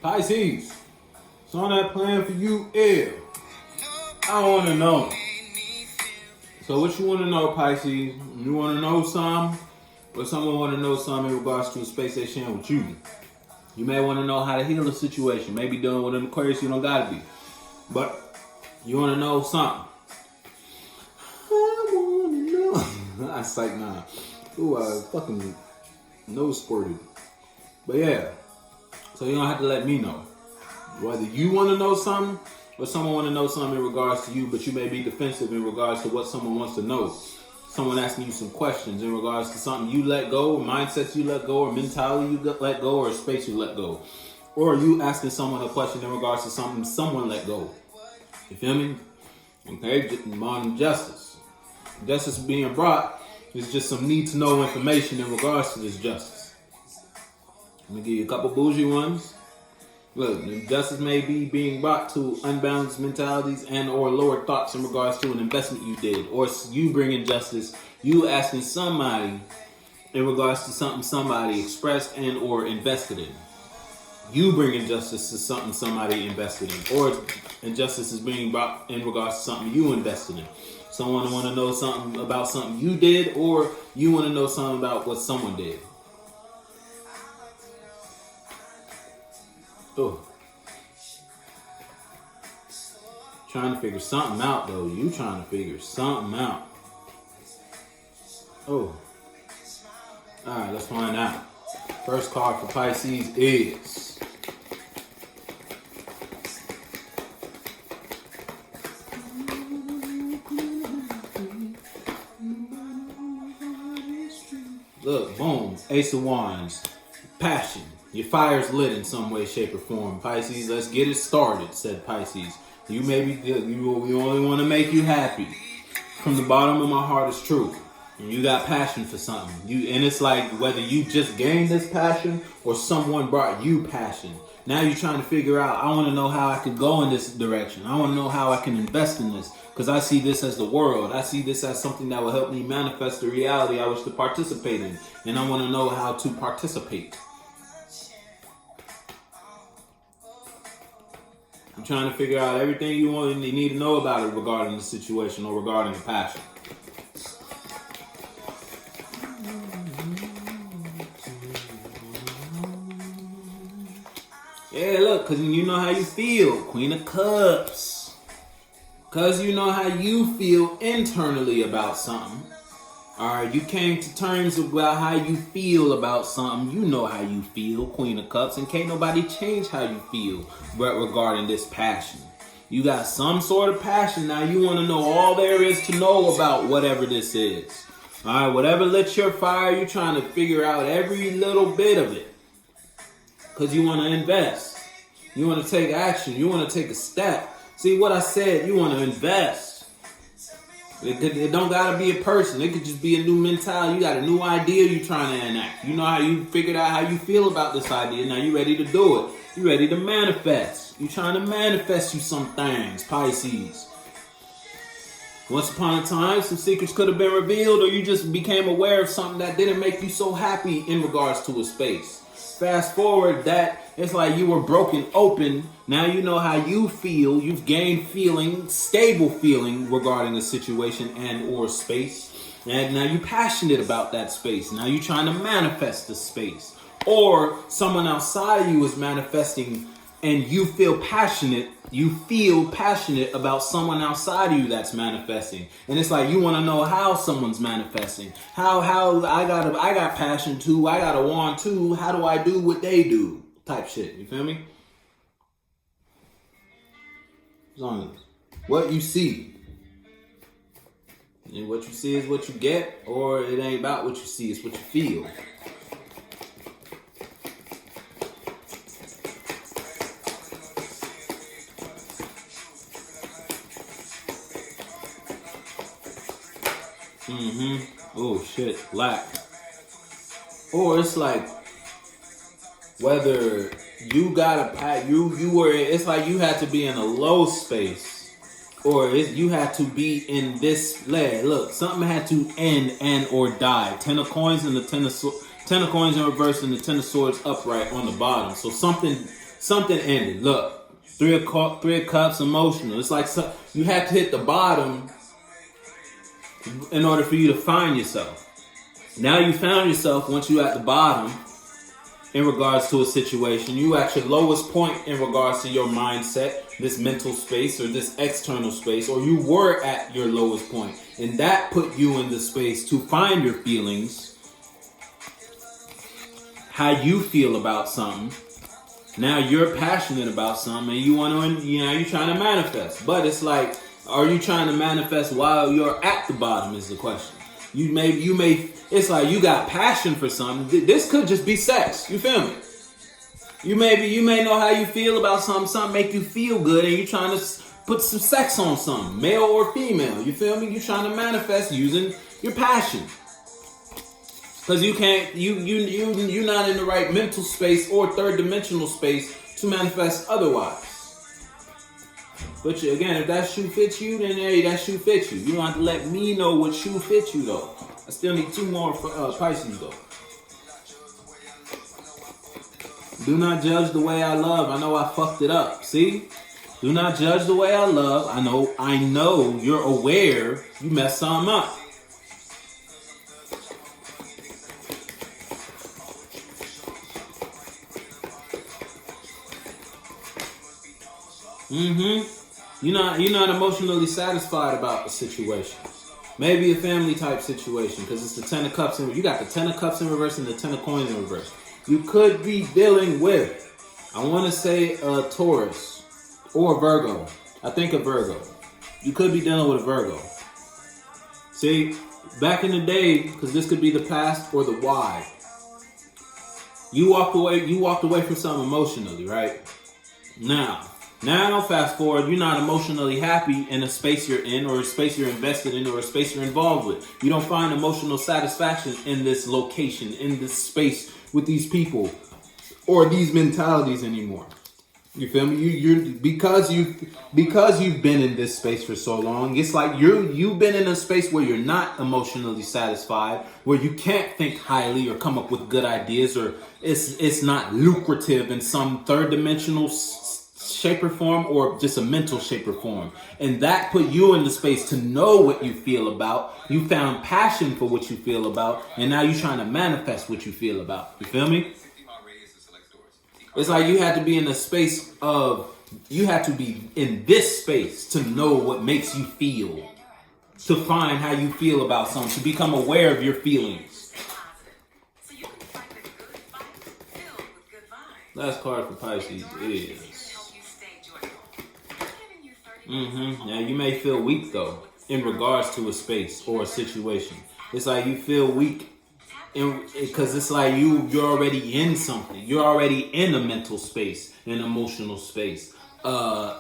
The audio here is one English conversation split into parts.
Pisces, so on that plan for you is, I want to know. So what you want to know, Pisces? You want to know something? Or someone want to know something in regards to a space they sharing with you? You may want to know how to heal a situation. Maybe dealing with an Aquarius, you don't got to be. But you want to know something. I want to know. I psych nah. Ooh, I fucking nose squirted. But yeah. So you don't have to let me know. Whether you want to know something or someone want to know something in regards to you, but you may be defensive in regards to what someone wants to know. Someone asking you some questions in regards to something you let go, or mindsets you let go, or mentality you let go, or space you let go. Or you asking someone a question in regards to something someone let go. You feel me? Okay, on justice. Justice being brought is just some need to know information in regards to this justice. Let me give you a couple bougie ones. Look, justice may be being brought to unbalanced mentalities and or lower thoughts in regards to an investment you did. Or you bringing justice, you asking somebody in regards to something somebody expressed and or invested in. You bringing justice to something somebody invested in. Or injustice is being brought in regards to something you invested in. Someone want to know something about something you did, or you want to know something about what someone did. Oh. Trying to figure something out, though. You trying to figure something out. Oh. Alright, let's find out. First card for Pisces is... Look, boom. Ace of Wands. Passion. Your fire's lit in some way, shape, or form. Pisces, let's get it started, said Pisces. You may be good. We only want to make you happy. From the bottom of my heart, it's true. And you got passion for something. And it's like whether you just gained this passion or someone brought you passion. Now you're trying to figure out, I want to know how I can go in this direction. I want to know how I can invest in this. Because I see this as the world. I see this as something that will help me manifest the reality I wish to participate in. And I want to know how to participate. I'm trying to figure out everything you need to know about it regarding the situation or regarding the passion. Yeah, look, because you know how you feel. Queen of Cups. Because you know how you feel internally about something. Alright, you came to terms about how you feel about something. You know how you feel, Queen of Cups, and can't nobody change how you feel regarding this passion. You got some sort of passion. Now you want to know all there is to know about whatever this is. Alright, whatever lit your fire, you're trying to figure out every little bit of it. Because you want to invest. You want to take action. You want to take a step. See what I said? You want to invest. It don't gotta be a person. It could just be a new mentality. You got a new idea you're trying to enact. You know how you figured out how you feel about this idea. Now you ready to do it. You ready to manifest. You trying to manifest you some things, Pisces. Once upon a time, some secrets could have been revealed, or you just became aware of something that didn't make you so happy in regards to a space. Fast forward that, it's like you were broken open. Now you know how you feel. You've gained feeling, stable feeling regarding a situation and or space. And now you're passionate about that space. Now you're trying to manifest the space. Or someone outside of you is manifesting and you feel passionate. You feel passionate about someone outside of you that's manifesting. And it's like you want to know how someone's manifesting. How I got passion too. I got a wand too. How do I do what they do? Type shit. You feel me? What you see. And what you see is what you get, or it ain't about what you see, it's what you feel. Oh shit, lack. Or it's like whether you got you were, it's like you had to be in a low space, or you had to be in this leg. Look, something had to end and or die. 10 of coins and the 10 of coins in reverse and the 10 of swords upright on the bottom. So something something ended. Look, three of cups, emotional. It's like you had to hit the bottom in order for you to find yourself. Now you found yourself once you at the bottom in regards to a situation. You at your lowest point in regards to your mindset, this mental space or this external space, or you were at your lowest point. And that put you in the space to find your feelings, how you feel about something. Now you're passionate about something and you want to, you're trying to manifest. But it's like, are you trying to manifest while you're at the bottom is the question. You may, it's like you got passion for something. This could just be sex. You feel me? You may know how you feel about something make you feel good, and you're trying to put some sex on something, male or female. You feel me? You're trying to manifest using your passion. Because you can't, you're not in the right mental space or third dimensional space to manifest otherwise. But again, if that shoe fits you, then hey, that shoe fits you. You don't have to let me know what shoe fits you though. I still need 2 more for Pisces though. Do not judge the way I love. I know I fucked it up. See? Do not judge the way I love. I know you're aware you messed something up. You're not emotionally satisfied about the situation. Maybe a family type situation because it's the 10 of cups you got the 10 of cups in reverse and the 10 of coins in reverse. You could be dealing with, I want to say a Taurus or a Virgo. I think a Virgo. You could be dealing with a Virgo. See, back in the day, because this could be the past or the why. You walked away from something emotionally, right? Now fast forward, you're not emotionally happy in a space you're in or a space you're invested in or a space you're involved with. You don't find emotional satisfaction in this location, in this space with these people or these mentalities anymore. You feel me? Because you've been in this space for so long, it's like you've been in a space where you're not emotionally satisfied, where you can't think highly or come up with good ideas, or it's not lucrative in some third dimensional shape or form, or just a mental shape or form. And that put you in the space to know what you feel about. You found passion for what you feel about, and now you're trying to manifest what you feel about. You feel me? It's like you had to be in a space you had to be in this space to know what makes you feel, to find how you feel about something, to become aware of your feelings. Last card for Pisces is Now you may feel weak though in regards to a space or a situation. It's like you feel weak because it's like you're already in something. You're already in a mental space, an emotional space, a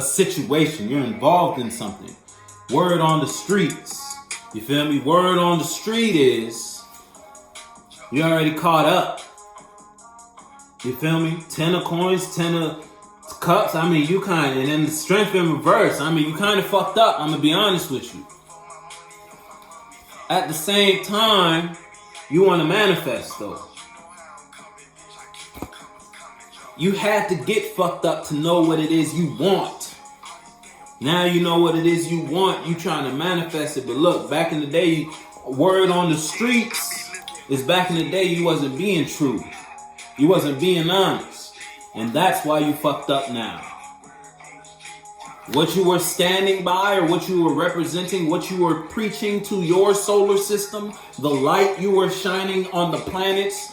situation. You're involved in something. Word on the streets. You feel me? Word on the street is you're already caught up. You feel me? 10 of coins, 10 of cups. I mean, and then the strength in reverse. I mean, you kind of fucked up. I'm going to be honest with you. At the same time, you want to manifest though. You had to get fucked up to know what it is you want. Now you know what it is you want. You trying to manifest it. But look, back in the day, word on the streets is back in the day you wasn't being true. You wasn't being honest. And that's why you fucked up now. What you were standing by or what you were representing, what you were preaching to your solar system, the light you were shining on the planets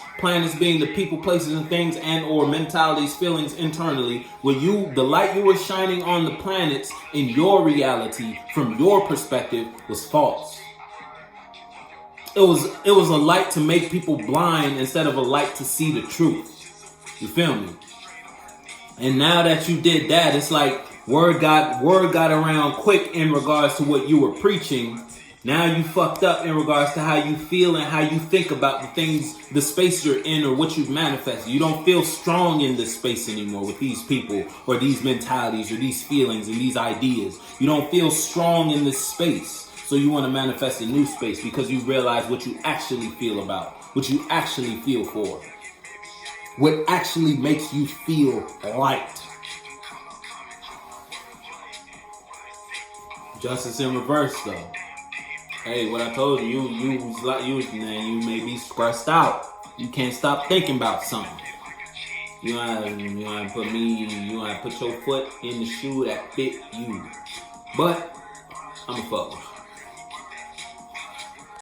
being the people, places, and things, and or mentalities, feelings internally, the light you were shining on the planets in your reality from your perspective was false. It was a light to make people blind instead of a light to see the truth. You feel me? And now that you did that, it's like word got around quick in regards to what you were preaching. Now you fucked up in regards to how you feel and how you think about the things, the space you're in or what you've manifested. You don't feel strong in this space anymore with these people or these mentalities or these feelings and these ideas. You don't feel strong in this space. So you want to manifest a new space because you realize what you actually feel about, what you actually feel for. what actually makes you feel light. Justice in reverse, though. Hey, what I told you, you may be stressed out. You can't stop thinking about something. You wanna put your foot in the shoe that fit you. But I'ma fuck with you.